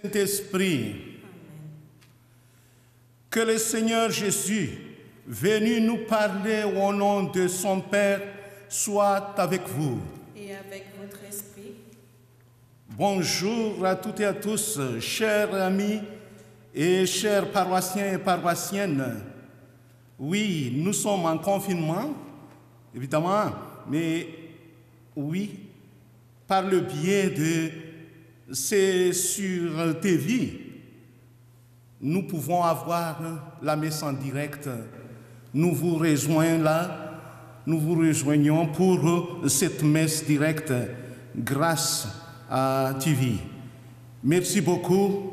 Saint-Esprit, que le Seigneur Jésus, venu nous parler au nom de son Père, soit avec vous. Et avec votre esprit. Bonjour à toutes et à tous, chers amis et chers paroissiens et paroissiennes. Oui, nous sommes en confinement, évidemment, mais oui, par le biais de ces sur TV, nous pouvons avoir la messe en direct. Nous vous rejoignons là, nous vous rejoignons pour cette messe directe grâce à TV. Merci beaucoup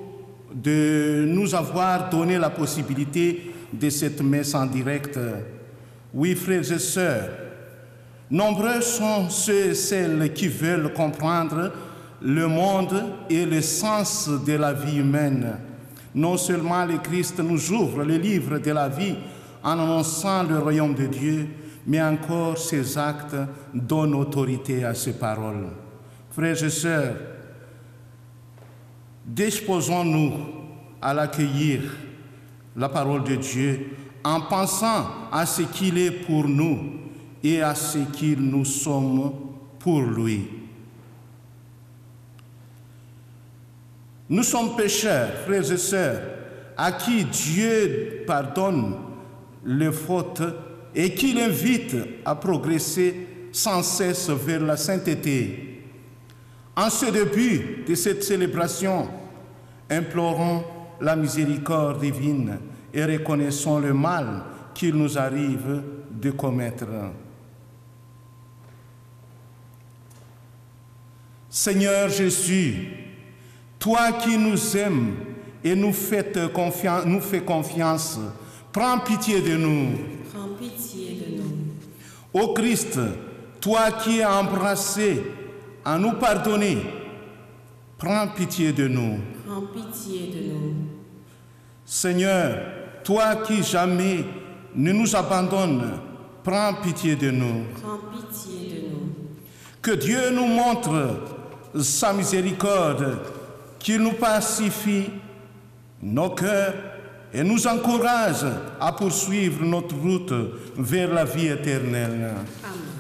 de nous avoir donné la possibilité de cette messe en direct. Oui, frères et sœurs, nombreux sont ceux et celles qui veulent comprendre le monde et le sens de la vie humaine. Non seulement le Christ nous ouvre le livre de la vie en annonçant le royaume de Dieu, mais encore ses actes donnent autorité à ses paroles. Frères et sœurs, disposons-nous à l'accueillir, la parole de Dieu, en pensant à ce qu'il est pour nous et à ce qu'il nous sommes pour lui. Nous sommes pécheurs, frères et sœurs, à qui Dieu pardonne les fautes et qui l'invite à progresser sans cesse vers la sainteté. En ce début de cette célébration, implorons la miséricorde divine et reconnaissons le mal qu'il nous arrive de commettre. Seigneur Jésus, toi qui nous aimes et nous fais confiance, prends pitié de nous. Prends pitié de nous. Ô Christ, toi qui as embrassé à nous pardonner, prends pitié de nous. Prends pitié de nous. Seigneur, toi qui jamais ne nous abandonnes, prends pitié de nous. Prends pitié de nous. Que Dieu nous montre sa miséricorde, qu'il nous pacifie nos cœurs et nous encourage à poursuivre notre route vers la vie éternelle. Amen.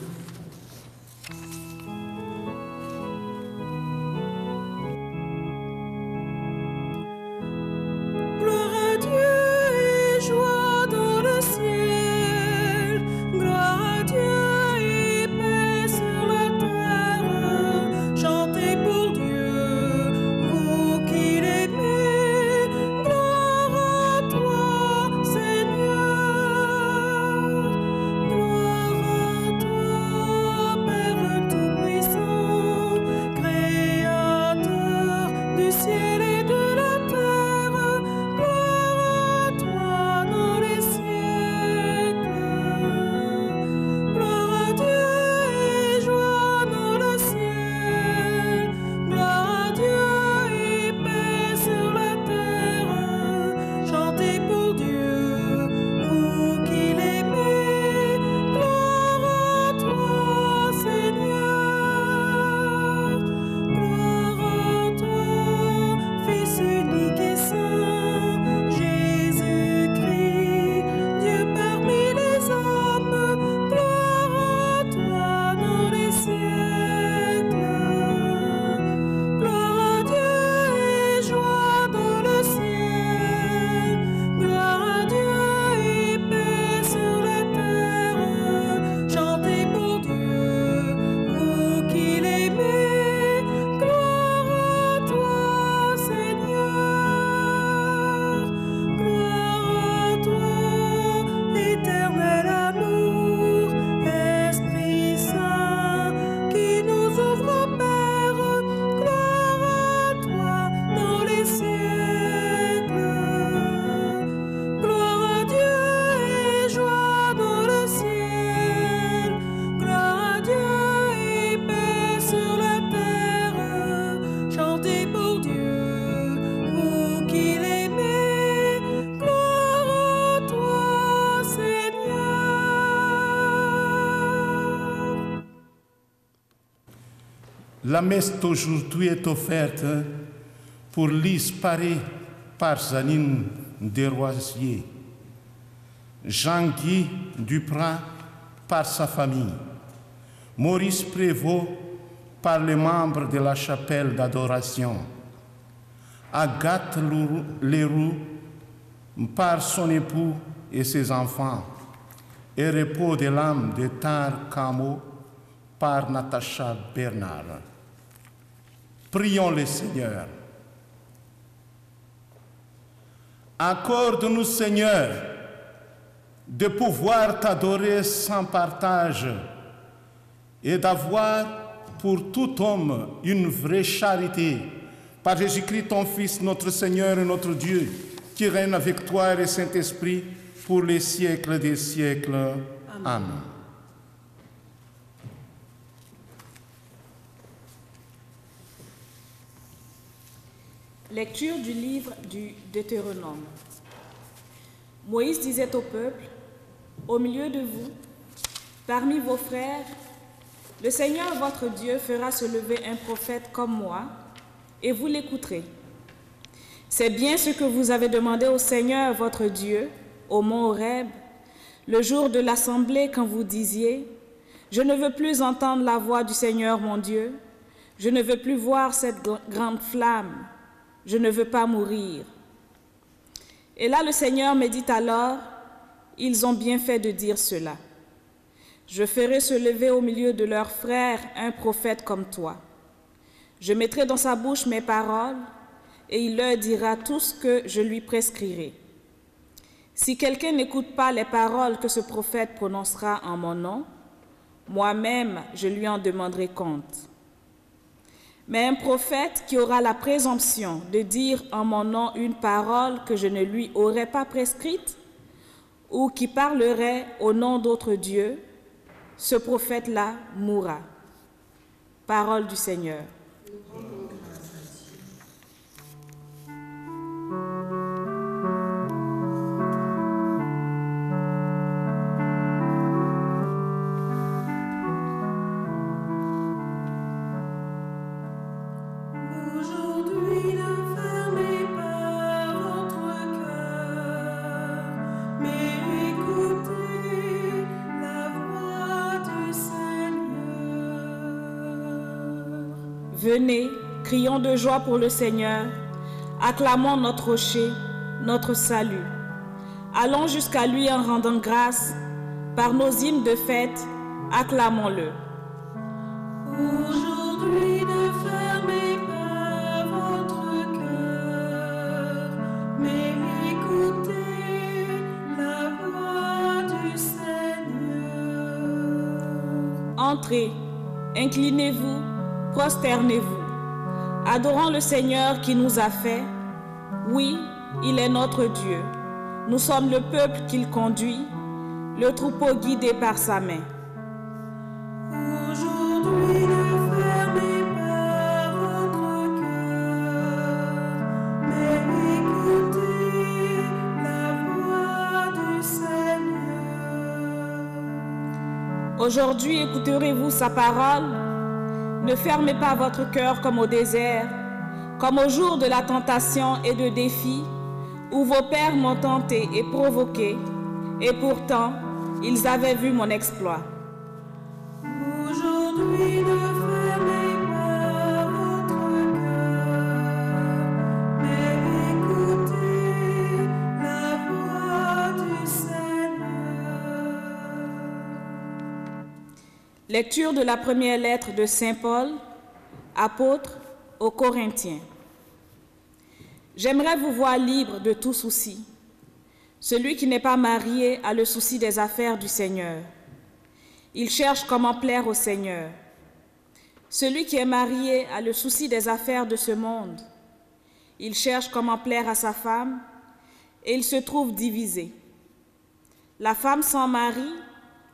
La messe d'aujourd'hui est offerte pour Lise Paré par Zanine Desroisiers, Jean-Guy Duprat par sa famille, Maurice Prévost par les membres de la chapelle d'adoration, Agathe Leroux par son époux et ses enfants, et repos de l'âme de Tar Camo par Natacha Bernard. Prions le Seigneur. Accorde-nous, Seigneur, de pouvoir t'adorer sans partage et d'avoir pour tout homme une vraie charité. Par Jésus-Christ, ton Fils, notre Seigneur et notre Dieu, qui règne avec toi et le Saint-Esprit pour les siècles des siècles. Amen. Lecture du livre du Deutéronome. Moïse disait au peuple, « Au milieu de vous, parmi vos frères, le Seigneur votre Dieu fera se lever un prophète comme moi, et vous l'écouterez. C'est bien ce que vous avez demandé au Seigneur votre Dieu, au mont Horeb, le jour de l'assemblée quand vous disiez, « Je ne veux plus entendre la voix du Seigneur mon Dieu, je ne veux plus voir cette grande flamme, je ne veux pas mourir. » Et là le Seigneur me dit alors, « Ils ont bien fait de dire cela. Je ferai se lever au milieu de leurs frères un prophète comme toi. Je mettrai dans sa bouche mes paroles, et il leur dira tout ce que je lui prescrirai. Si quelqu'un n'écoute pas les paroles que ce prophète prononcera en mon nom, moi-même je lui en demanderai compte. Mais un prophète qui aura la présomption de dire en mon nom une parole que je ne lui aurais pas prescrite, ou qui parlerait au nom d'autres dieux, ce prophète-là mourra. » Parole du Seigneur. Venez, crions de joie pour le Seigneur, acclamons notre rocher, notre salut. Allons jusqu'à lui en rendant grâce, par nos hymnes de fête, acclamons-le. Aujourd'hui ne fermez pas votre cœur, mais écoutez la voix du Seigneur. Entrez, inclinez-vous, prosternez-vous. Adorons le Seigneur qui nous a fait. Oui, il est notre Dieu. Nous sommes le peuple qu'il conduit, le troupeau guidé par sa main. Aujourd'hui ne fermez pas votre cœur, mais écoutez la voix du Seigneur. Aujourd'hui, écouterez-vous sa parole? Ne fermez pas votre cœur comme au désert, comme au jour de la tentation et de défi, où vos pères m'ont tenté et provoqué, et pourtant, ils avaient vu mon exploit. Aujourd'hui ne fermez pas votre cœur, mais écoutez la voix du Seigneur. Lecture de la première lettre de Saint Paul, apôtre aux Corinthiens. J'aimerais vous voir libre de tout souci. Celui qui n'est pas marié a le souci des affaires du Seigneur. Il cherche comment plaire au Seigneur. Celui qui est marié a le souci des affaires de ce monde. Il cherche comment plaire à sa femme et il se trouve divisé. La femme sans mari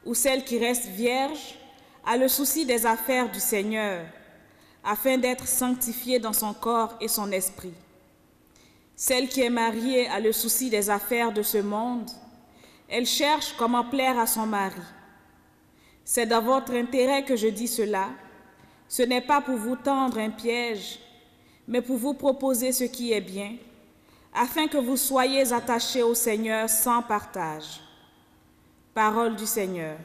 ou celle qui reste vierge a le souci des affaires du Seigneur, afin d'être sanctifiée dans son corps et son esprit. Celle qui est mariée a le souci des affaires de ce monde. Elle cherche comment plaire à son mari. C'est dans votre intérêt que je dis cela. Ce n'est pas pour vous tendre un piège, mais pour vous proposer ce qui est bien, afin que vous soyez attachés au Seigneur sans partage. Parole du Seigneur.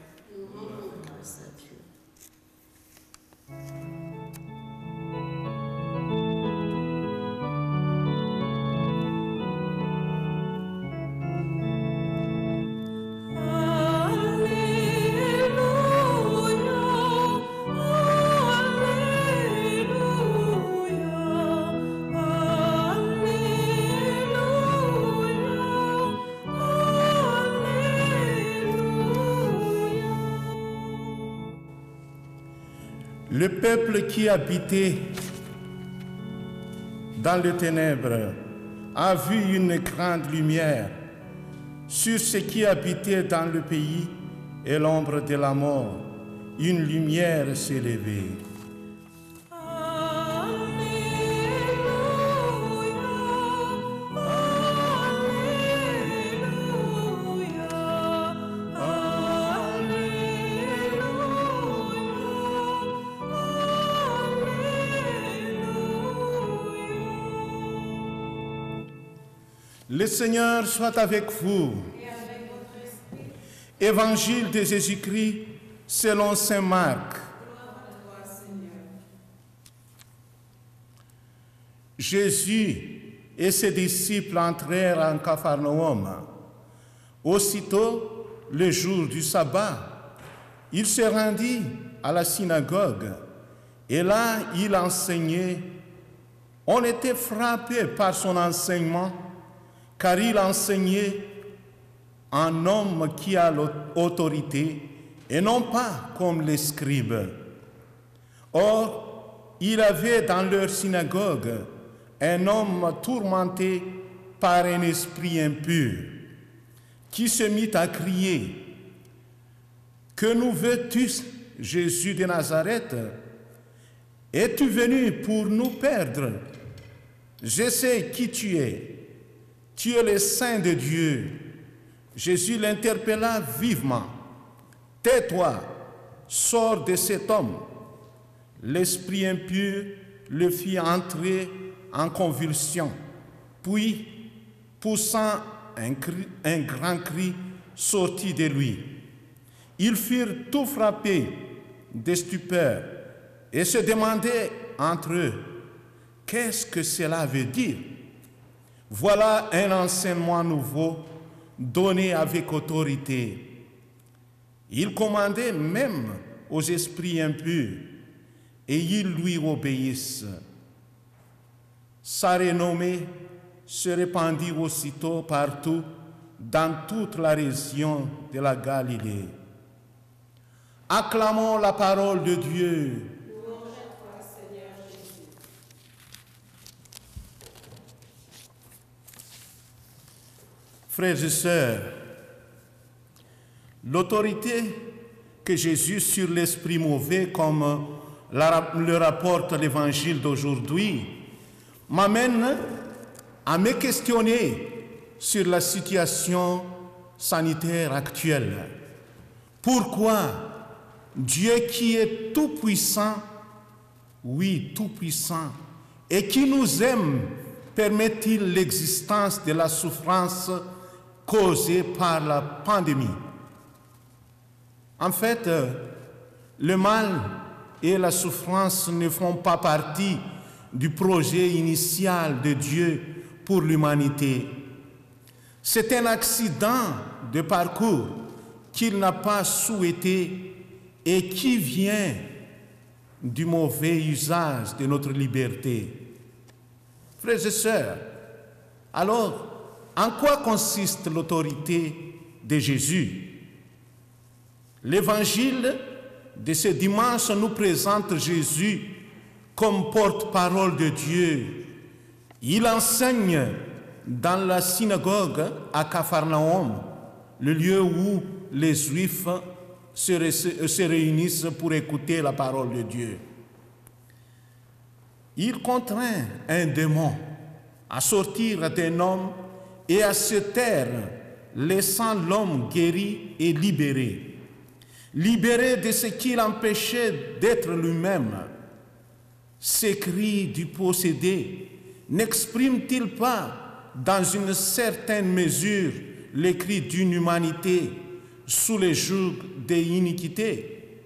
Le peuple qui habitait dans les ténèbres a vu une grande lumière. Sur ceux qui habitaient dans le pays et l'ombre de la mort, une lumière s'est levée. Le Seigneur soit avec vous. Et avec votre esprit, Évangile de Jésus-Christ selon saint Marc. gloire à toi, Seigneur. Jésus et ses disciples entrèrent en Capharnaüm. Aussitôt, le jour du sabbat, il se rendit à la synagogue et là il enseignait. On était frappé par son enseignement, car il enseignait un homme qui a l'autorité et non pas comme les scribes. Or, il y avait dans leur synagogue un homme tourmenté par un esprit impur qui se mit à crier: « Que nous veux-tu, Jésus de Nazareth? Es-tu venu pour nous perdre? Je sais qui tu es. Tu es le Saint de Dieu. » Jésus l'interpella vivement. « Tais-toi, sors de cet homme. » L'esprit impur le fit entrer en convulsion. Puis, poussant un grand cri, sortit de lui. Ils furent tout frappés de stupeur et se demandaient entre eux: « Qu'est-ce que cela veut dire? » Voilà un enseignement nouveau donné avec autorité. Il commandait même aux esprits impurs et ils lui obéissent. Sa renommée se répandit aussitôt partout dans toute la région de la Galilée. Acclamons la parole de Dieu. Louange à toi, Seigneur Jésus. Frères et sœurs, l'autorité que Jésus sur l'esprit mauvais, comme le rapporte l'évangile d'aujourd'hui, m'amène à me questionner sur la situation sanitaire actuelle. Pourquoi Dieu qui est tout-puissant, oui, tout-puissant, et qui nous aime, permet-il l'existence de la souffrance causée par la pandémie? En fait, le mal et la souffrance ne font pas partie du projet initial de Dieu pour l'humanité. C'est un accident de parcours qu'il n'a pas souhaité et qui vient du mauvais usage de notre liberté. Frères et sœurs, alors, en quoi consiste l'autorité de Jésus? L'évangile de ce dimanche nous présente Jésus comme porte-parole de Dieu. Il enseigne dans la synagogue à Capharnaüm, le lieu où les Juifs se réunissent pour écouter la parole de Dieu. Il contraint un démon à sortir d'un homme et à se taire, laissant l'homme guéri et libéré. Libéré de ce qui l'empêchait d'être lui-même. ces cris du possédé n'expriment-ils pas dans une certaine mesure les cris d'une humanité sous les jougs des iniquités,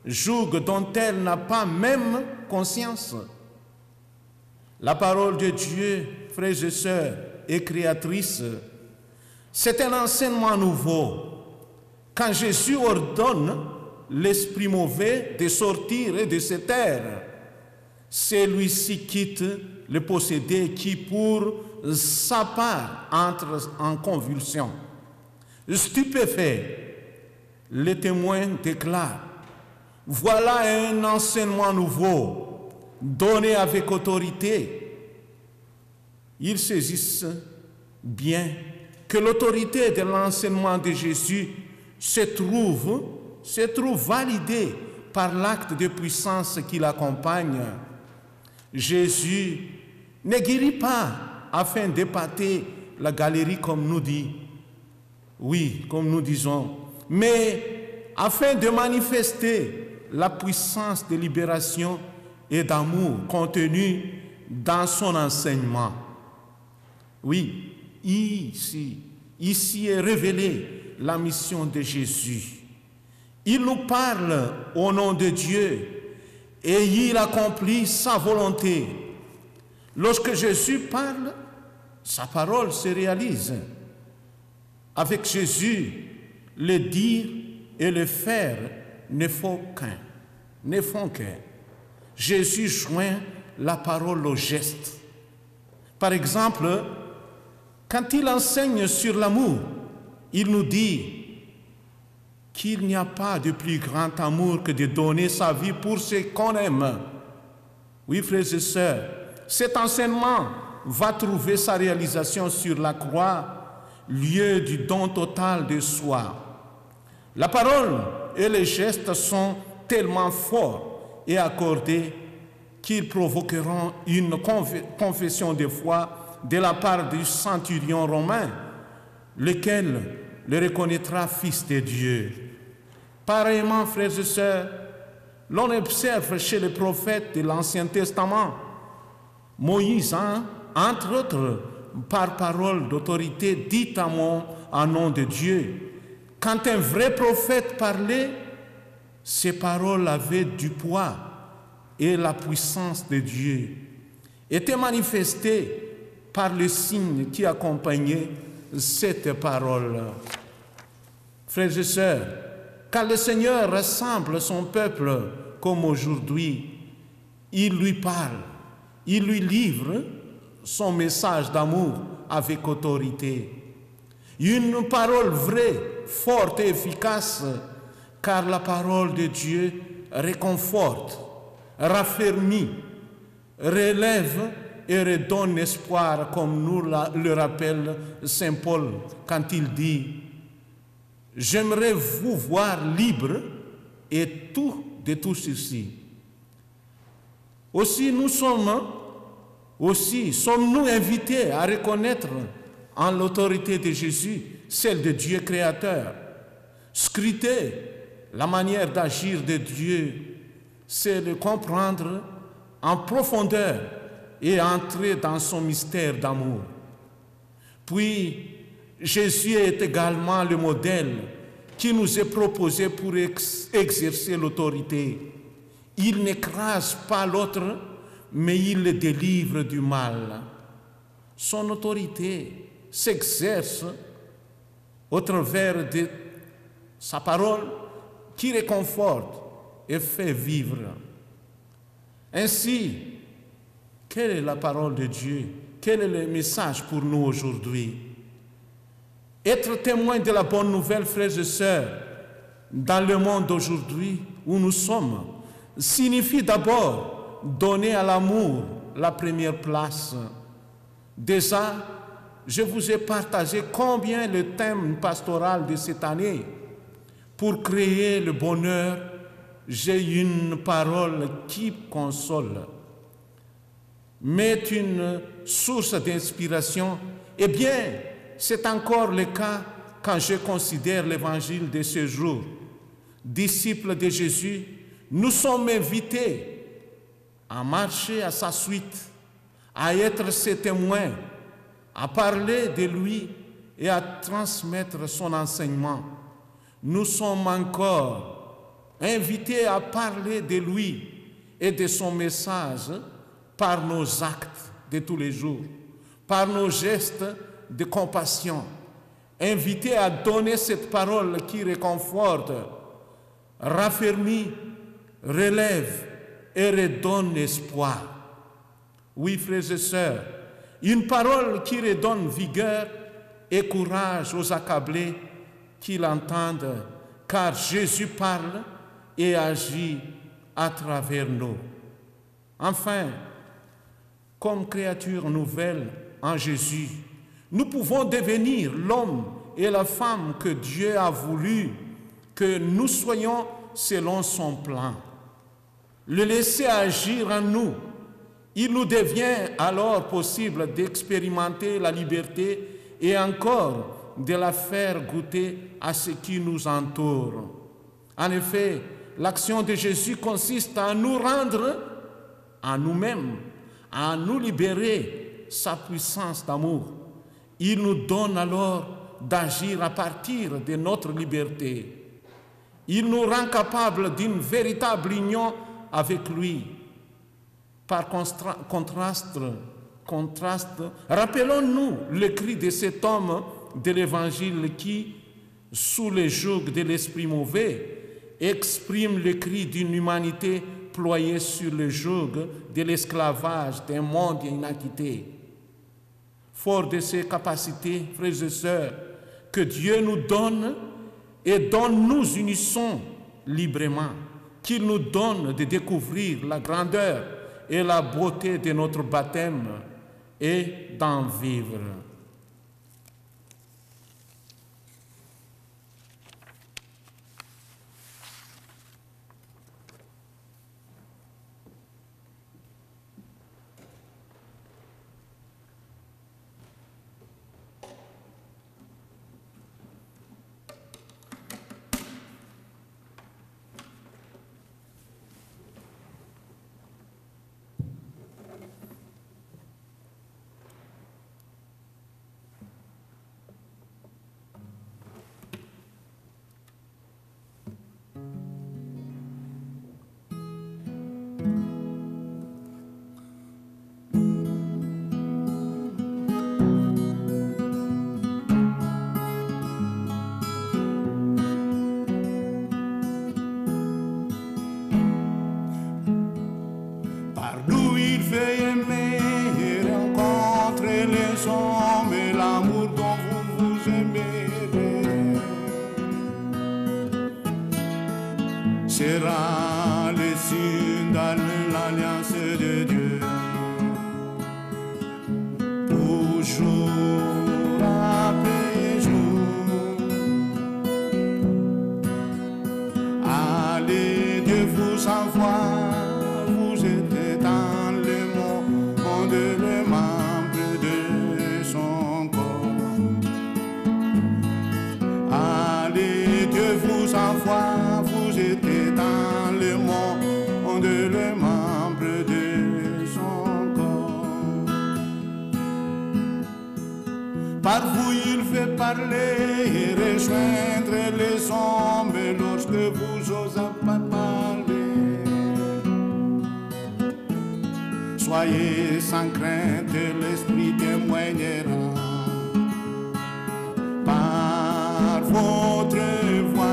jougs dont elle n'a pas même conscience? La parole de Dieu, frères et sœurs, est créatrice. C'est un enseignement nouveau. Quand Jésus ordonne l'esprit mauvais de sortir et de se taire, celui-ci quitte le possédé qui, pour sa part, entre en convulsion. Stupéfait, les témoins déclarent: voilà un enseignement nouveau, donné avec autorité. Ils saisissent bien que l'autorité de l'enseignement de Jésus se trouve validée par l'acte de puissance qui l'accompagne. Jésus ne guérit pas afin d'épater la galerie comme nous dit, oui, comme nous disons, mais afin de manifester la puissance de libération et d'amour contenue dans son enseignement. Oui, ici est révélée la mission de Jésus. Il nous parle au nom de Dieu et il accomplit sa volonté. Lorsque Jésus parle, sa parole se réalise. Avec Jésus, le dire et le faire ne font qu'un. Jésus joint la parole au geste. Par exemple, quand il enseigne sur l'amour, il nous dit qu'il n'y a pas de plus grand amour que de donner sa vie pour ceux qu'on aime. Oui, frères et sœurs, cet enseignement va trouver sa réalisation sur la croix, lieu du don total de soi. La parole et les gestes sont tellement forts et accordés qu'ils provoqueront une confession de foi de la part du centurion romain, lequel le reconnaîtra fils de Dieu. Pareillement, frères et sœurs, l'on observe chez les prophètes de l'Ancien Testament, Moïse, entre autres, par parole d'autorité, dit en nom de Dieu. Quand un vrai prophète parlait, ses paroles avaient du poids et la puissance de Dieu était manifestée par le signe qui accompagnait cette parole. Frères et sœurs, quand le Seigneur rassemble son peuple comme aujourd'hui, il lui parle, il lui livre son message d'amour avec autorité. Une parole vraie, forte et efficace, car la parole de Dieu réconforte, raffermit, relève et redonne espoir, comme nous le rappelle Saint Paul quand il dit: j'aimerais vous voir libre et tout de tout ceci. Aussi sommes-nous invités à reconnaître en l'autorité de Jésus celle de Dieu créateur. Scruter la manière d'agir de Dieu, c'est le comprendre en profondeur et entrer dans son mystère d'amour. Puis, Jésus est également le modèle qui nous est proposé pour exercer l'autorité. Il n'écrase pas l'autre, mais il le délivre du mal. Son autorité s'exerce au travers de sa parole qui réconforte et fait vivre. Ainsi, quelle est la parole de Dieu? Quel est le message pour nous aujourd'hui? Être témoin de la bonne nouvelle, frères et sœurs, dans le monde d'aujourd'hui où nous sommes, signifie d'abord donner à l'amour la première place. Déjà, je vous ai partagé combien le thème pastoral de cette année, pour créer le bonheur, j'ai une parole qui console, mais une source d'inspiration. Eh bien, c'est encore le cas quand je considère l'évangile de ce jour. Disciples de Jésus, nous sommes invités à marcher à sa suite, à être ses témoins, à parler de lui et à transmettre son enseignement. Nous sommes encore invités à parler de lui et de son message par nos actes de tous les jours, par nos gestes de compassion, invités à donner cette parole qui réconforte, raffermit, relève et redonne espoir. Oui, frères et sœurs, une parole qui redonne vigueur et courage aux accablés qui l'entendent, car Jésus parle et agit à travers nous. Enfin, comme créature nouvelle en Jésus, nous pouvons devenir l'homme et la femme que Dieu a voulu que nous soyons selon son plan. Le laisser agir en nous, il nous devient alors possible d'expérimenter la liberté et encore de la faire goûter à ce qui nous entoure. En effet, l'action de Jésus consiste à nous rendre à nous-mêmes, à nous libérer sa puissance d'amour. Il nous donne alors d'agir à partir de notre liberté. Il nous rend capables d'une véritable union avec lui. Par contraste, rappelons-nous le cri de cet homme de l'Évangile qui, sous le joug de l'esprit mauvais, exprime le cri d'une humanité ployée sur le joug de l'esclavage d'un monde iniquité. Fort de ses capacités, frères et sœurs, que Dieu nous donne et dont nous unissons librement, qu'il nous donne de découvrir la grandeur et la beauté de notre baptême et d'en vivre. Sera le signe dans l'alliance de Dieu, pour jour après jour. Allez, Dieu vous envoie, vous êtes dans le monde, le membre de son corps. Allez, Dieu vous envoie, vous êtes dans le monde, le membre de son corps. Par vous il fait parler et rejoindre les hommes lorsque vous osez pas parler. Soyez sans crainte, l'Esprit témoignera par votre voix.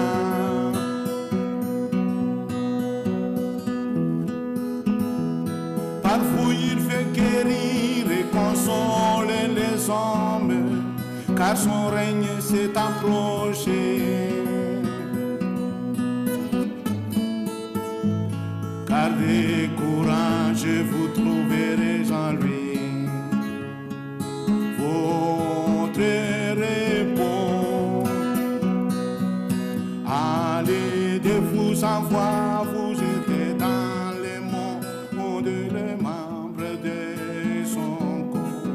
Par vous il fait guérir et consoler les hommes, car son règne s'est approché. Gardez courage, vous trouverez en lui votre repos. Allez, Dieu vous envoie, vous êtes dans le monde, le membre de son corps.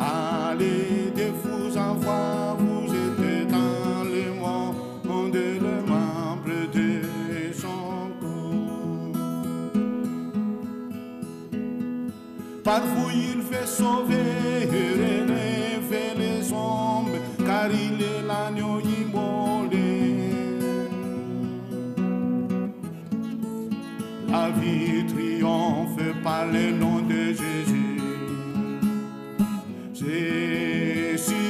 Allez, Dieu vous envoie, vous êtes dans le monde, le membre de son corps. Par vous il fait sauver et relever les hommes, car il est l'agneau immolé. La vie triomphe par le nom de Jésus. Ressuscité.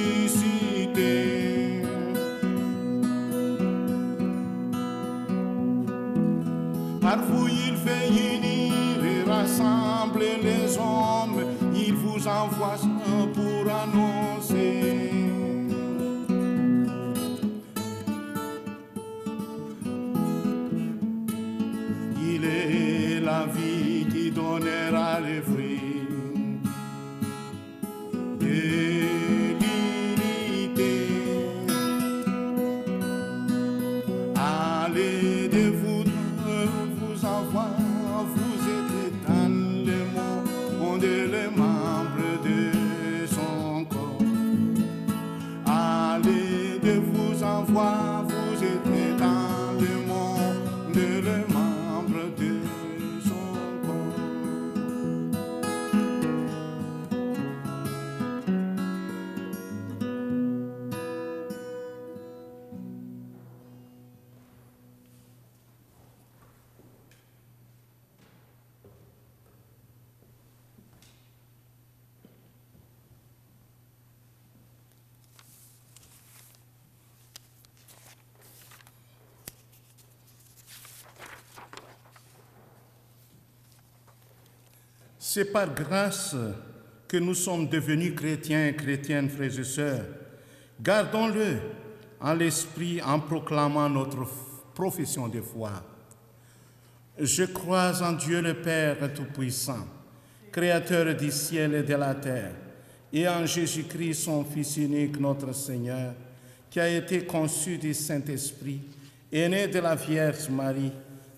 Par vous il fait unir et rassembler les hommes, il vous envoie pour annoncer. Il est la vie qui donnera les fruits de l'unité. Allez de vous envoie, vous êtes dans le monde, les membres de son corps. Allez de vous envoie, vous êtes dans le monde, les membres de son corps. C'est par grâce que nous sommes devenus chrétiens et chrétiennes, frères et sœurs. Gardons-le en l'esprit en proclamant notre profession de foi. Je crois en Dieu le Père Tout-Puissant, Créateur du ciel et de la terre, et en Jésus-Christ, son Fils unique, notre Seigneur, qui a été conçu du Saint-Esprit, est né de la Vierge Marie,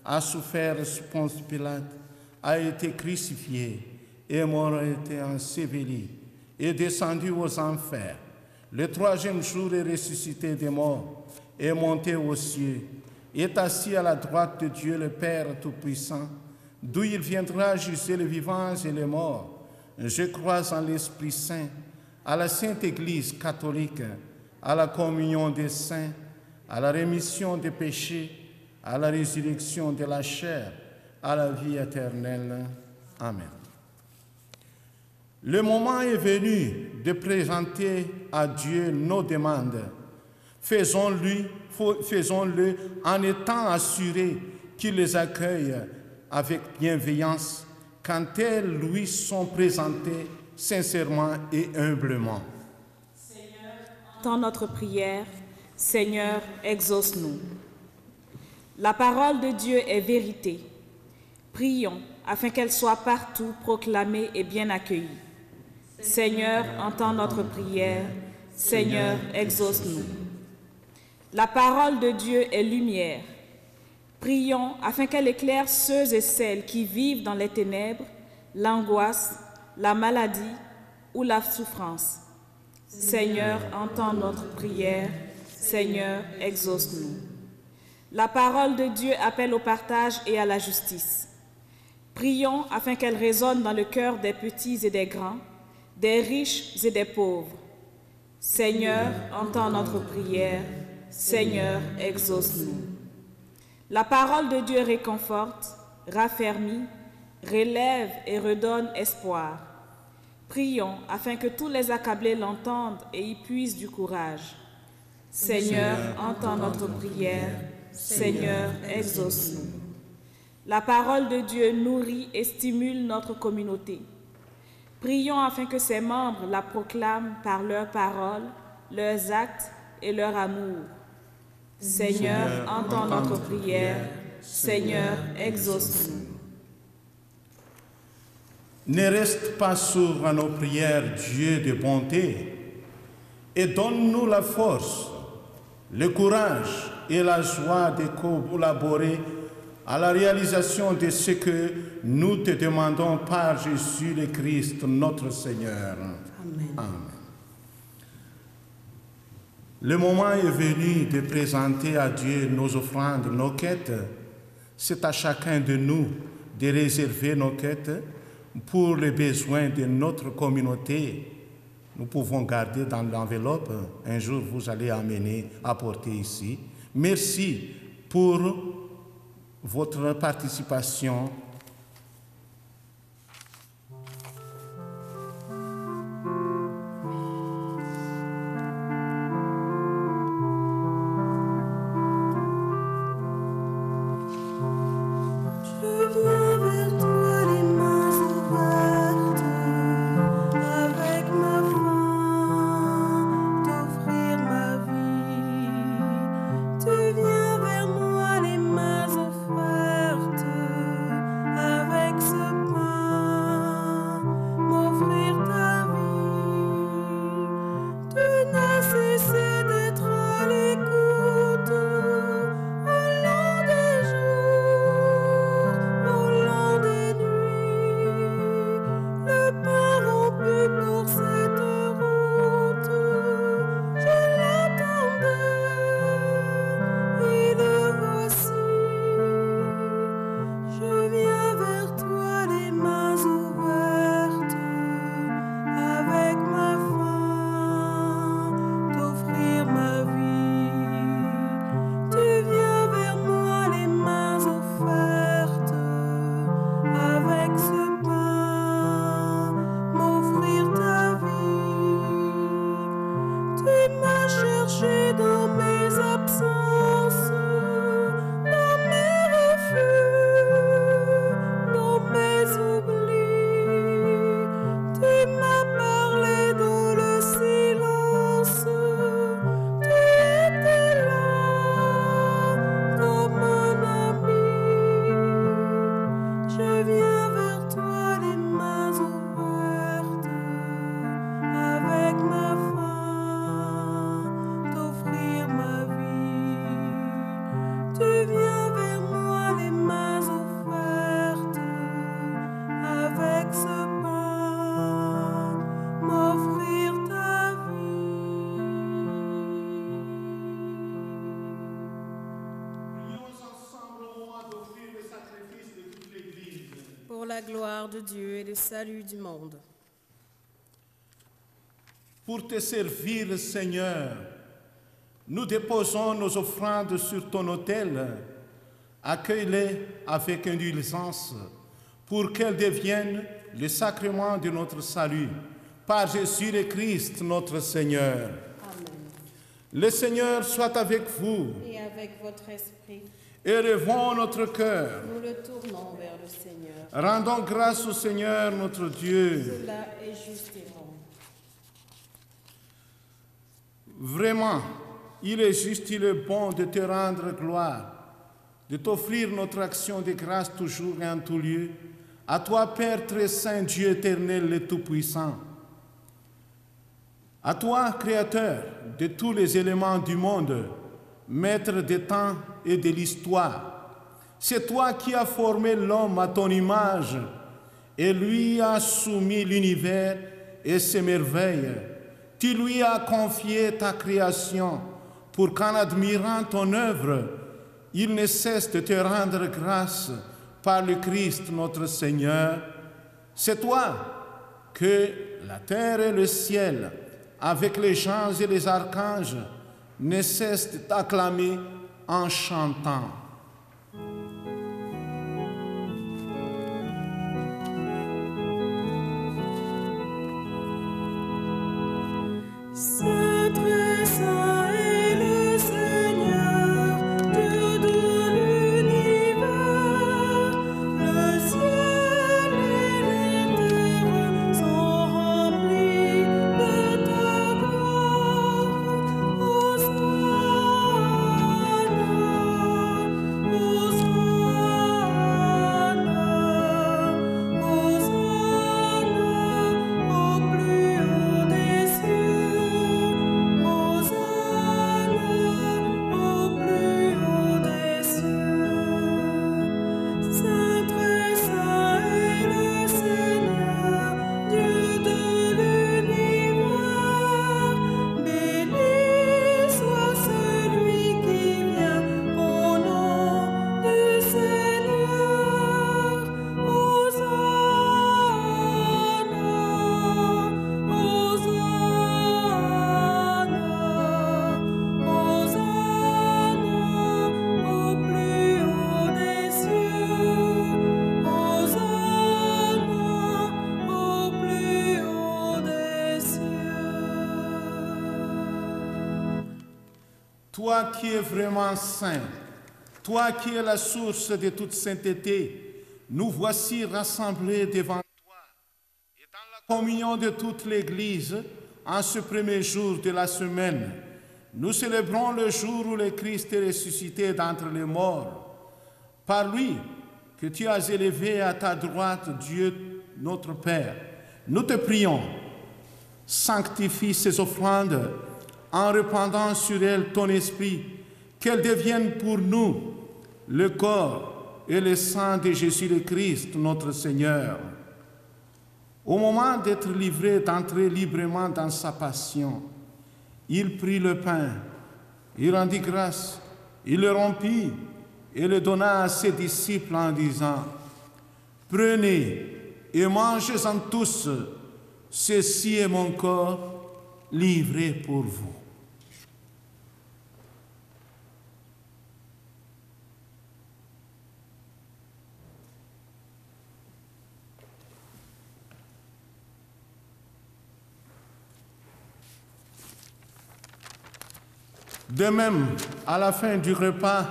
a souffert sous Ponce Pilate, a été crucifié, est mort, a été enseveli, est descendu aux enfers. Le troisième jour est ressuscité des morts, est monté aux cieux, est assis à la droite de Dieu le Père Tout-Puissant, d'où il viendra juger les vivants et les morts. Je crois en l'Esprit Saint, à la Sainte Église catholique, à la communion des saints, à la rémission des péchés, à la résurrection de la chair, à la vie éternelle. Amen. Le moment est venu de présenter à Dieu nos demandes. Faisons-le en étant assurés qu'il les accueille avec bienveillance quand elles lui sont présentées sincèrement et humblement. Seigneur, entends notre prière. Seigneur, exauce-nous. La parole de Dieu est vérité. Prions afin qu'elle soit partout proclamée et bien accueillie. Seigneur, entends notre prière. Seigneur, exauce-nous. La parole de Dieu est lumière. Prions afin qu'elle éclaire ceux et celles qui vivent dans les ténèbres, l'angoisse, la maladie ou la souffrance. Seigneur, entends notre prière. Seigneur, exauce-nous. La parole de Dieu appelle au partage et à la justice. Prions afin qu'elle résonne dans le cœur des petits et des grands, des riches et des pauvres. Seigneur, entends notre prière. Seigneur, exauce-nous. La parole de Dieu réconforte, raffermit, relève et redonne espoir. Prions afin que tous les accablés l'entendent et y puisent du courage. Seigneur, entends notre prière. Seigneur, exauce-nous. La parole de Dieu nourrit et stimule notre communauté. Prions afin que ses membres la proclament par leurs paroles, leurs actes et leur amour. Seigneur, entends notre prière. Seigneur, exauce-nous. Ne reste pas sourd à nos prières, Dieu de bonté, et donne-nous la force, le courage et la joie de collaborer à la réalisation de ce que nous te demandons par Jésus le Christ, notre Seigneur. Amen. Amen. Le moment est venu de présenter à Dieu nos offrandes, nos quêtes. C'est à chacun de nous de réserver nos quêtes. pour les besoins de notre communauté, nous pouvons garder dans l'enveloppe. Un jour, vous allez apporter ici. Merci pour votre participation. Pour la gloire de Dieu et le salut du monde. Pour te servir, Seigneur, nous déposons nos offrandes sur ton autel. Accueille-les avec indulgence pour qu'elles deviennent le sacrement de notre salut. Par Jésus le Christ, notre Seigneur. Amen. Le Seigneur soit avec vous. Et avec votre esprit, Élevons notre cœur. nous le tournons vers le Seigneur. Rendons grâce au Seigneur notre Dieu. Cela est juste et bon. Vraiment, il est juste, il est bon de te rendre gloire, de t'offrir notre action de grâce toujours et en tout lieu. À toi, Père très saint, Dieu éternel et tout-puissant. À toi, Créateur de tous les éléments du monde, Maître des temps et de l'histoire. C'est toi qui as formé l'homme à ton image et lui as soumis l'univers et ses merveilles. Tu lui as confié ta création pour qu'en admirant ton œuvre, il ne cesse de te rendre grâce par le Christ notre Seigneur. C'est toi que la terre et le ciel, avec les anges et les archanges, ne cessent de t'acclamer en chantant. Saint, très saint est le Seigneur, Dieu de l'univers. Le ciel et la terre sont remplis de ta gloire. Hosanna, Hosanna, Hosanna au plus haut des cieux. toi qui es vraiment saint, toi qui es la source de toute sainteté, nous voici rassemblés devant toi. Et dans la communion de toute l'Église, en ce premier jour de la semaine, nous célébrons le jour où le Christ est ressuscité d'entre les morts. Par lui, que tu as élevé à ta droite, Dieu notre Père, nous te prions, sanctifie ces offrandes en répandant sur elles ton esprit, qu'elles deviennent pour nous le corps et le sang de Jésus le Christ, notre Seigneur. Au moment d'être livré, d'entrer librement dans sa passion, il prit le pain, il rendit grâce, il le rompit et le donna à ses disciples en disant, « Prenez et mangez-en tous, ceci est mon corps livré pour vous. » De même, à la fin du repas,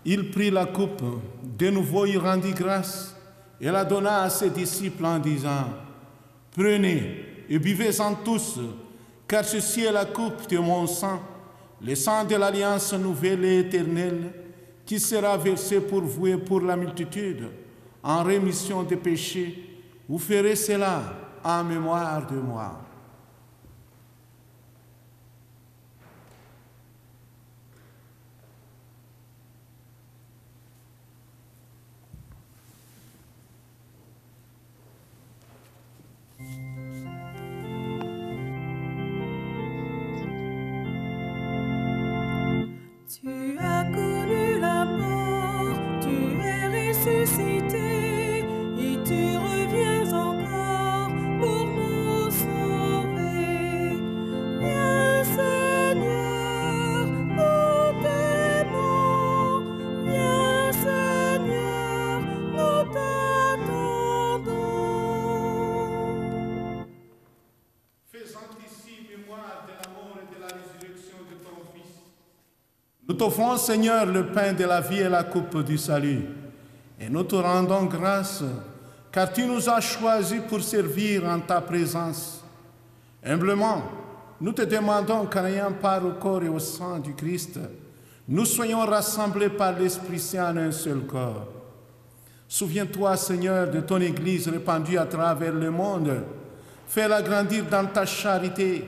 il prit la coupe, de nouveau il rendit grâce et la donna à ses disciples en disant, « Prenez et buvez-en tous, car ceci est la coupe de mon sang, le sang de l'alliance nouvelle et éternelle, qui sera versé pour vous et pour la multitude, en rémission des péchés. Vous ferez cela en mémoire de moi. » Tu as connu la mort, tu es ressuscité, et tu reviens encore pour nous sauver. Viens Seigneur, nous t'aimons, viens Seigneur, nous t'attendons. Faisant ici mémoire de la mort et de la résurrection de ton Fils, nous t'offrons, Seigneur, le pain de la vie et la coupe du salut. Et nous te rendons grâce, car tu nous as choisis pour servir en ta présence. Humblement, nous te demandons qu'ayant part au corps et au sang du Christ, nous soyons rassemblés par l'Esprit Saint en un seul corps. Souviens-toi, Seigneur, de ton Église répandue à travers le monde. Fais-la grandir dans ta charité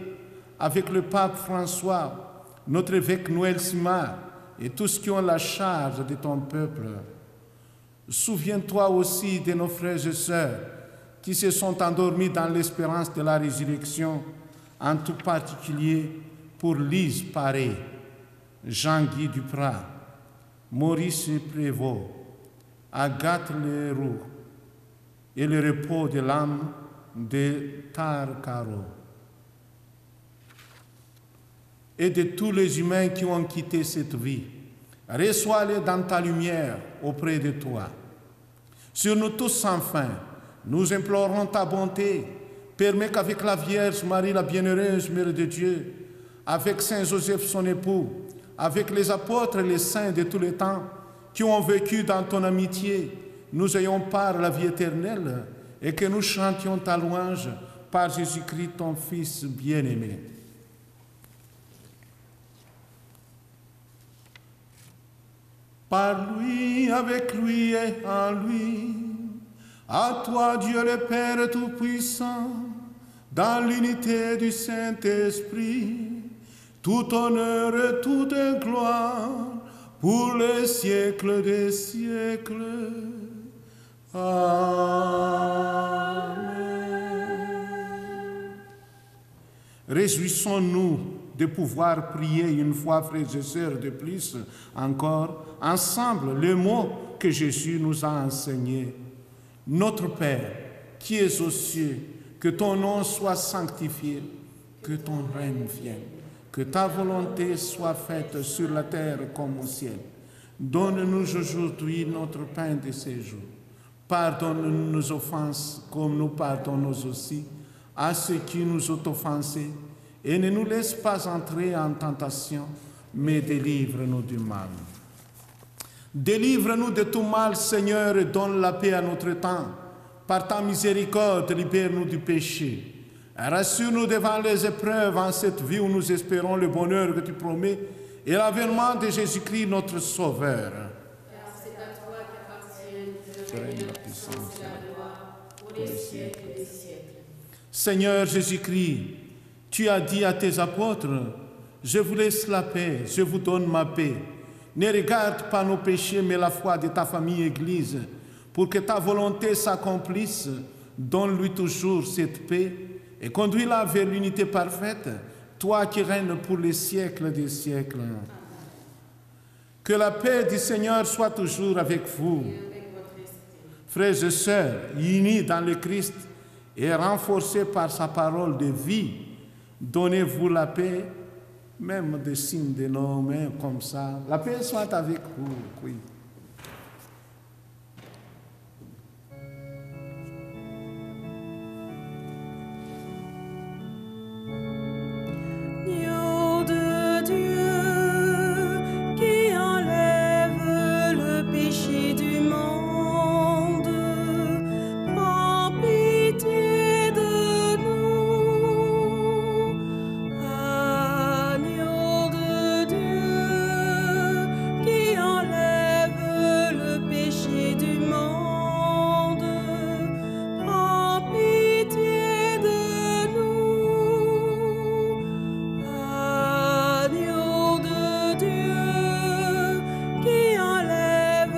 avec le pape François, notre évêque Noël Simard et tous qui ont la charge de ton peuple. Souviens-toi aussi de nos frères et sœurs qui se sont endormis dans l'espérance de la résurrection, en tout particulier pour Lise Paré, Jean-Guy Duprat, Maurice Prévost, Agathe Leroux et le repos de l'âme de Tarcaro, et de tous les humains qui ont quitté cette vie. Reçois-les dans ta lumière auprès de toi. Sur nous tous enfin, nous implorons ta bonté. Permets qu'avec la Vierge Marie, la bienheureuse Mère de Dieu, avec Saint Joseph son époux, avec les apôtres et les saints de tous les temps qui ont vécu dans ton amitié, nous ayons part à la vie éternelle et que nous chantions ta louange par Jésus-Christ, ton Fils bien-aimé. Par lui, avec lui et en lui, à toi Dieu le Père Tout-Puissant, dans l'unité du Saint-Esprit, tout honneur et toute gloire pour les siècles des siècles. Amen. Réjouissons-nous de pouvoir prier une fois, frères et sœurs, de plus encore, ensemble, le mot que Jésus nous a enseigné. Notre Père, qui es aux cieux, que ton nom soit sanctifié, que ton règne vienne, que ta volonté soit faite sur la terre comme au ciel. Donne-nous aujourd'hui notre pain de ce jour. Pardonne-nous nos offenses comme nous pardonnons aussi à ceux qui nous ont offensés. Et ne nous laisse pas entrer en tentation, mais délivre-nous du mal. Délivre-nous de tout mal, Seigneur, et donne la paix à notre temps. Par ta miséricorde, libère-nous du péché. Rassure-nous devant les épreuves en cette vie où nous espérons le bonheur que tu promets et l'avènement de Jésus-Christ, notre Sauveur. Car c'est à toi qu'appartiennent la puissance et la gloire pour les siècles des siècles. Seigneur Jésus-Christ, tu as dit à tes apôtres, « Je vous laisse la paix, je vous donne ma paix. Ne regarde pas nos péchés, mais la foi de ta famille Église. Pour que ta volonté s'accomplisse, donne-lui toujours cette paix et conduis-la vers l'unité parfaite, toi qui règnes pour les siècles des siècles. » Que la paix du Seigneur soit toujours avec vous. Frères et sœurs, unis dans le Christ et renforcés par sa parole de vie, donnez-vous la paix, même des signes de nos mains comme ça. La paix soit avec vous. Oui. Agneau de Dieu qui enlève le péché du monde, prends pitié de nous. Agneau de Dieu qui enlève le péché du monde, prends pitié de nous. Agneau de Dieu qui enlève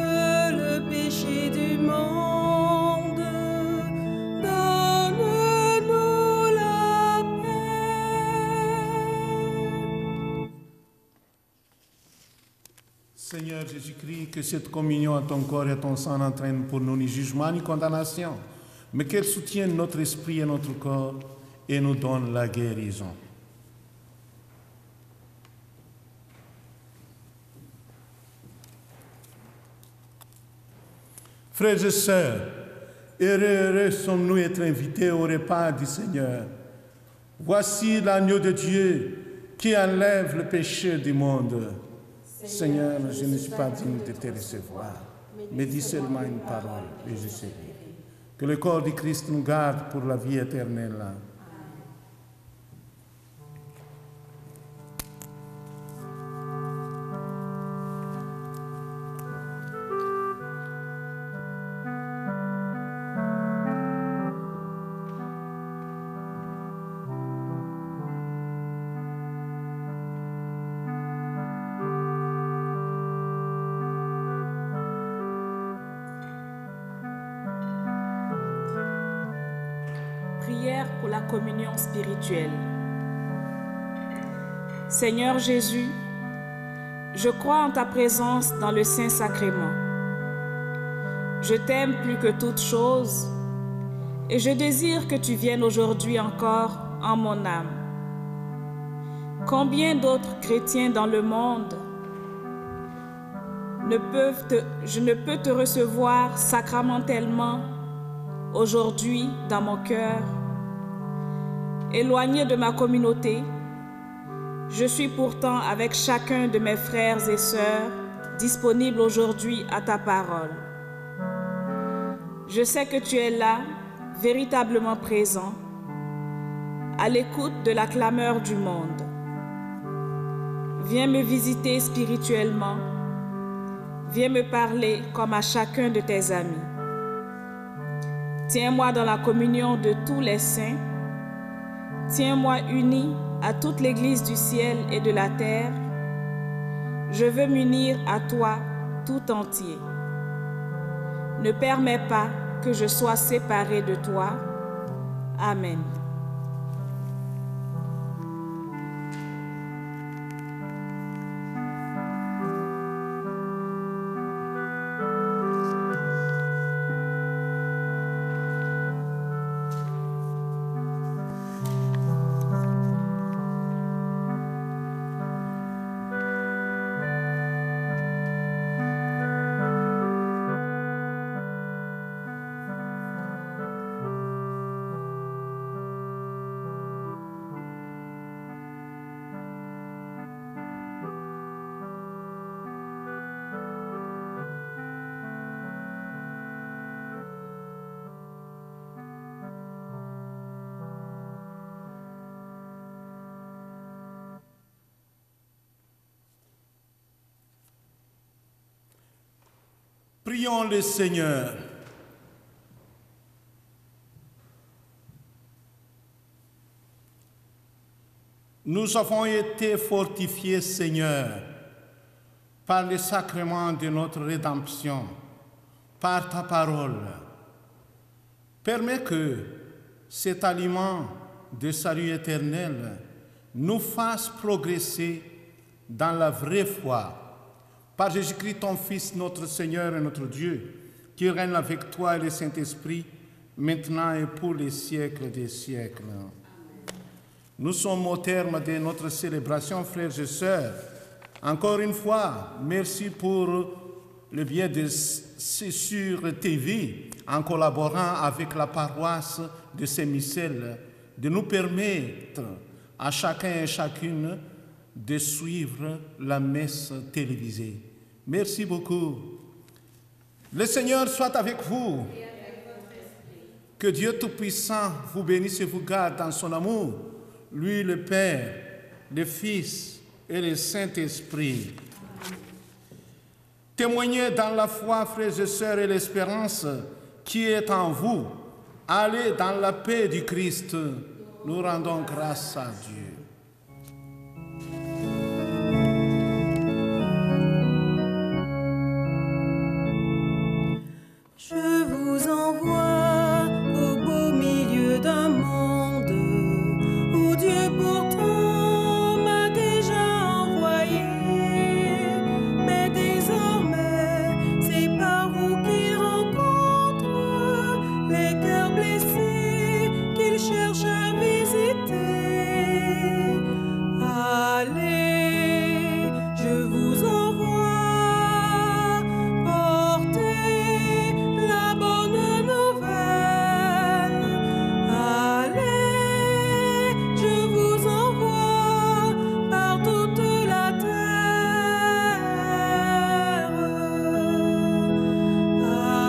le péché du monde, donne-nous la paix. Seigneur Jésus-Christ, que cette communion à ton corps et à ton sang n'entraîne pour nous ni jugement ni condamnation, mais qu'elle soutienne notre esprit et notre corps et nous donne la guérison. Frères et sœurs, heureux sommes-nous d'être invités au repas du Seigneur. Voici l'agneau de Dieu qui enlève le péché du monde. Seigneur, je ne suis pas digne de te recevoir, mais dis seulement une parole et je serai. Que le corps du Christ nous garde pour la vie éternelle. Prière pour la communion spirituelle. Seigneur Jésus, je crois en ta présence dans le Saint-Sacrement. Je t'aime plus que toute chose et je désire que tu viennes aujourd'hui encore en mon âme. Combien d'autres chrétiens dans le monde je ne peux te recevoir sacramentellement aujourd'hui dans mon cœur. Éloigné de ma communauté, je suis pourtant avec chacun de mes frères et sœurs disponible aujourd'hui à ta parole. Je sais que tu es là, véritablement présent, à l'écoute de la clameur du monde. Viens me visiter spirituellement, viens me parler comme à chacun de tes amis. Tiens-moi dans la communion de tous les saints. Tiens-moi uni à toute l'Église du ciel et de la terre. Je veux m'unir à toi tout entier. Ne permets pas que je sois séparé de toi. Amen. Prions le Seigneur. Nous avons été fortifiés, Seigneur, par le sacrement de notre rédemption, par ta parole. Permets que cet aliment de salut éternel nous fasse progresser dans la vraie foi. Par Jésus-Christ, ton Fils, notre Seigneur et notre Dieu, qui règne avec toi et le Saint-Esprit, maintenant et pour les siècles des siècles. Nous sommes au terme de notre célébration, frères et sœurs. Encore une fois, merci pour le biais de Césure TV, en collaborant avec la paroisse de Saint-Michel, de nous permettre à chacun et chacune de suivre la messe télévisée. Merci beaucoup. Le Seigneur soit avec vous. Que Dieu Tout-Puissant vous bénisse et vous garde dans son amour, lui le Père, le Fils et le Saint-Esprit. Témoignez dans la foi, frères et sœurs, et l'espérance qui est en vous. Allez dans la paix du Christ. Nous rendons grâce à Dieu. Je vous envoie au beau milieu d'un monde où Dieu pourtant m'a déjà envoyé. Mais désormais, c'est par vous qu'il rencontre les cœurs blessés qu'il cherche à visiter. Allez, je vous envoie porter la bonne nouvelle. Allez, je vous envoie par toute la terre.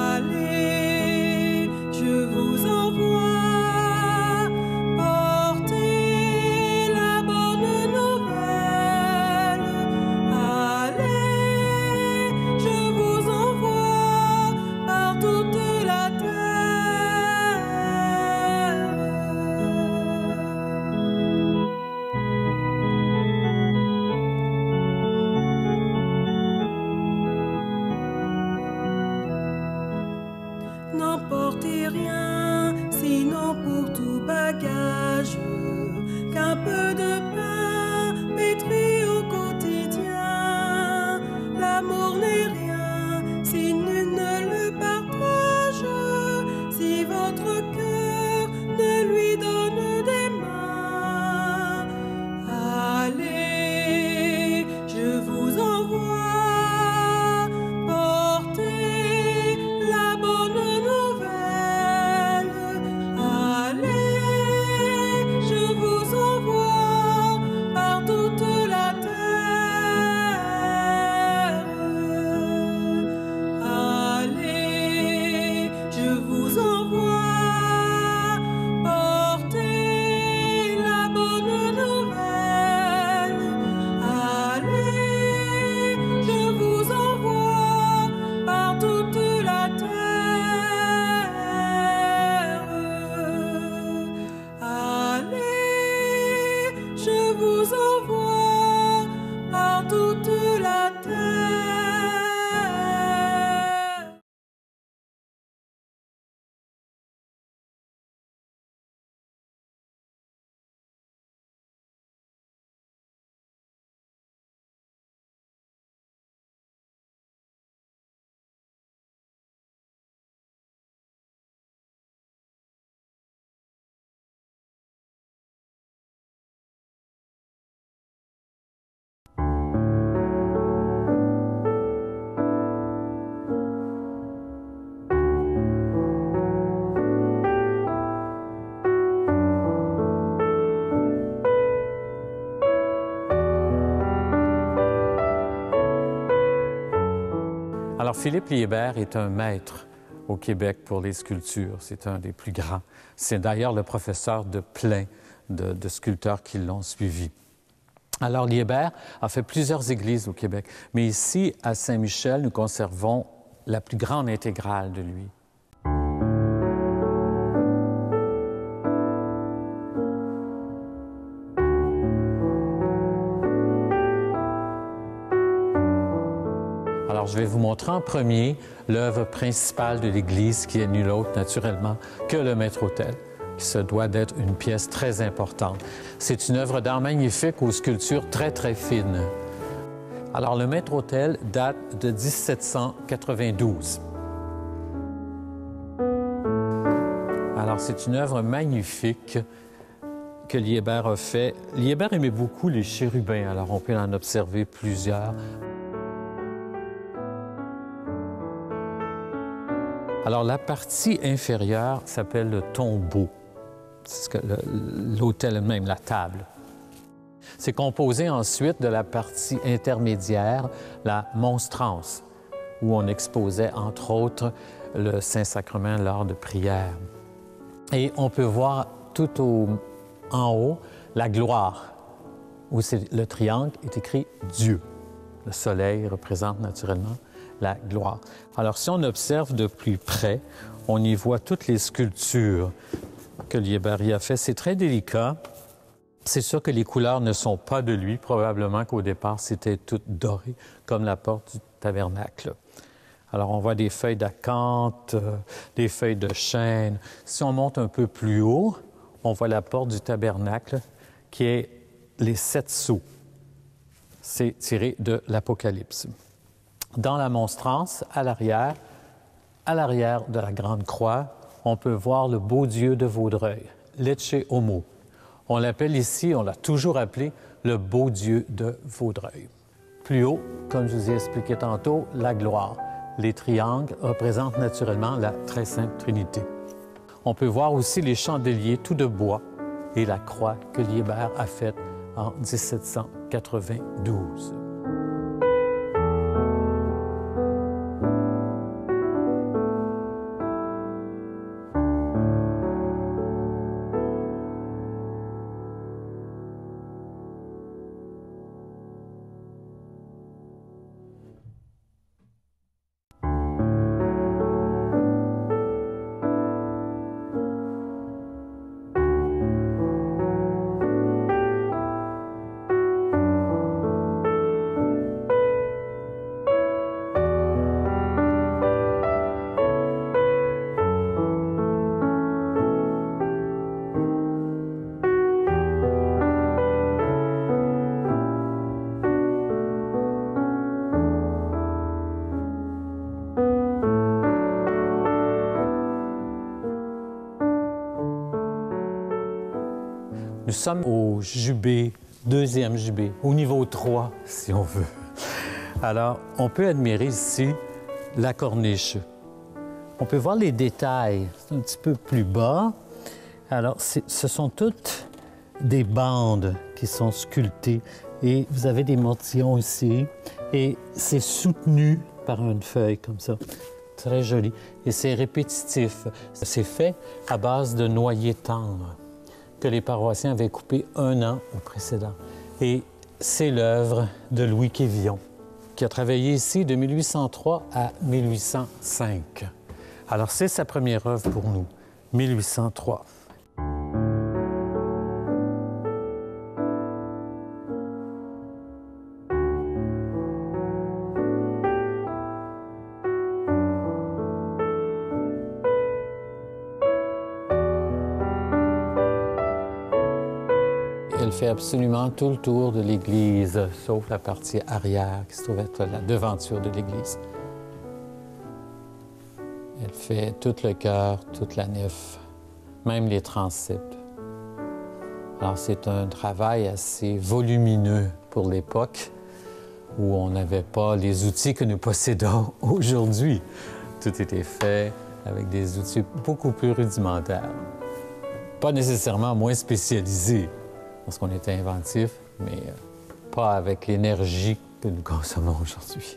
Allez, je vous envoie porter la bonne nouvelle. Allez, je vous envoie par toute la terre. N'emportez rien, sinon pour tout bagage, qu'un peu de pain pétri au quotidien. L'amour n'est rien si nul ne le partage, si votre cœur ne lui donne des mains. Allez, je vous envoie porter la bonne nouvelle. Allez, je vous envoie par toute la terre. Allez, je vous envoie porter la bonne nouvelle. Allez, je vous envoie par toute la terre. Allez, je vous envoie par toute la terre. Alors, Philippe Liébert est un maître au Québec pour les sculptures. C'est un des plus grands. C'est d'ailleurs le professeur de plein de sculpteurs qui l'ont suivi. Alors, Liébert a fait plusieurs églises au Québec. Mais ici, à Saint-Michel, nous conservons la plus grande intégrale de lui. Alors, je vais vous montrer en premier l'œuvre principale de l'Église, qui est nulle autre, naturellement, que le maître-autel. Ce doit d'être une pièce très importante. C'est une œuvre d'art magnifique aux sculptures très, très fines. Alors, le maître-autel date de 1792. Alors, c'est une œuvre magnifique que Liébert a fait. Liébert aimait beaucoup les chérubins, alors on peut en observer plusieurs. Alors, la partie inférieure s'appelle le tombeau. C'est ce que l'autel même, la table. C'est composé ensuite de la partie intermédiaire, la monstrance, où on exposait, entre autres, le Saint-Sacrement lors de prières. Et on peut voir tout en haut la gloire, où le triangle est écrit Dieu. Le soleil représente naturellement la gloire. Alors, si on observe de plus près, on y voit toutes les sculptures que Liébert a fait. C'est très délicat. C'est sûr que les couleurs ne sont pas de lui. Probablement qu'au départ, c'était toutes dorées, comme la porte du tabernacle. Alors, on voit des feuilles d'acanthe, des feuilles de chêne. Si on monte un peu plus haut, on voit la porte du tabernacle, qui est les 7 sceaux. C'est tiré de l'Apocalypse. Dans la monstrance, à l'arrière de la grande croix, on peut voir le beau Dieu de Vaudreuil, l'Ecce Homo. On l'appelle ici, on l'a toujours appelé, le beau Dieu de Vaudreuil. Plus haut, comme je vous ai expliqué tantôt, la gloire. Les triangles représentent naturellement la très sainte Trinité. On peut voir aussi les chandeliers tout de bois et la croix que Liébert a faite en 1792. Nous sommes au jubé, deuxième jubé, au niveau 3, si on veut. Alors, on peut admirer ici la corniche. On peut voir les détails, c'est un petit peu plus bas. Alors, ce sont toutes des bandes qui sont sculptées. Et vous avez des mortillons ici. Et c'est soutenu par une feuille comme ça. Très joli. Et c'est répétitif. C'est fait à base de noyer tendre que les paroissiens avaient coupé 1 an au précédent. Et c'est l'œuvre de Louis Quévillon, qui a travaillé ici de 1803 à 1805. Alors, c'est sa première œuvre pour nous, 1803. Elle fait absolument tout le tour de l'église, sauf la partie arrière, qui se trouve être la devanture de l'église. Elle fait tout le chœur, toute la nef, même les transepts. Alors, c'est un travail assez volumineux pour l'époque, où on n'avait pas les outils que nous possédons aujourd'hui. Tout était fait avec des outils beaucoup plus rudimentaires. Pas nécessairement moins spécialisés, parce qu'on était inventif, mais pas avec l'énergie que nous consommons aujourd'hui.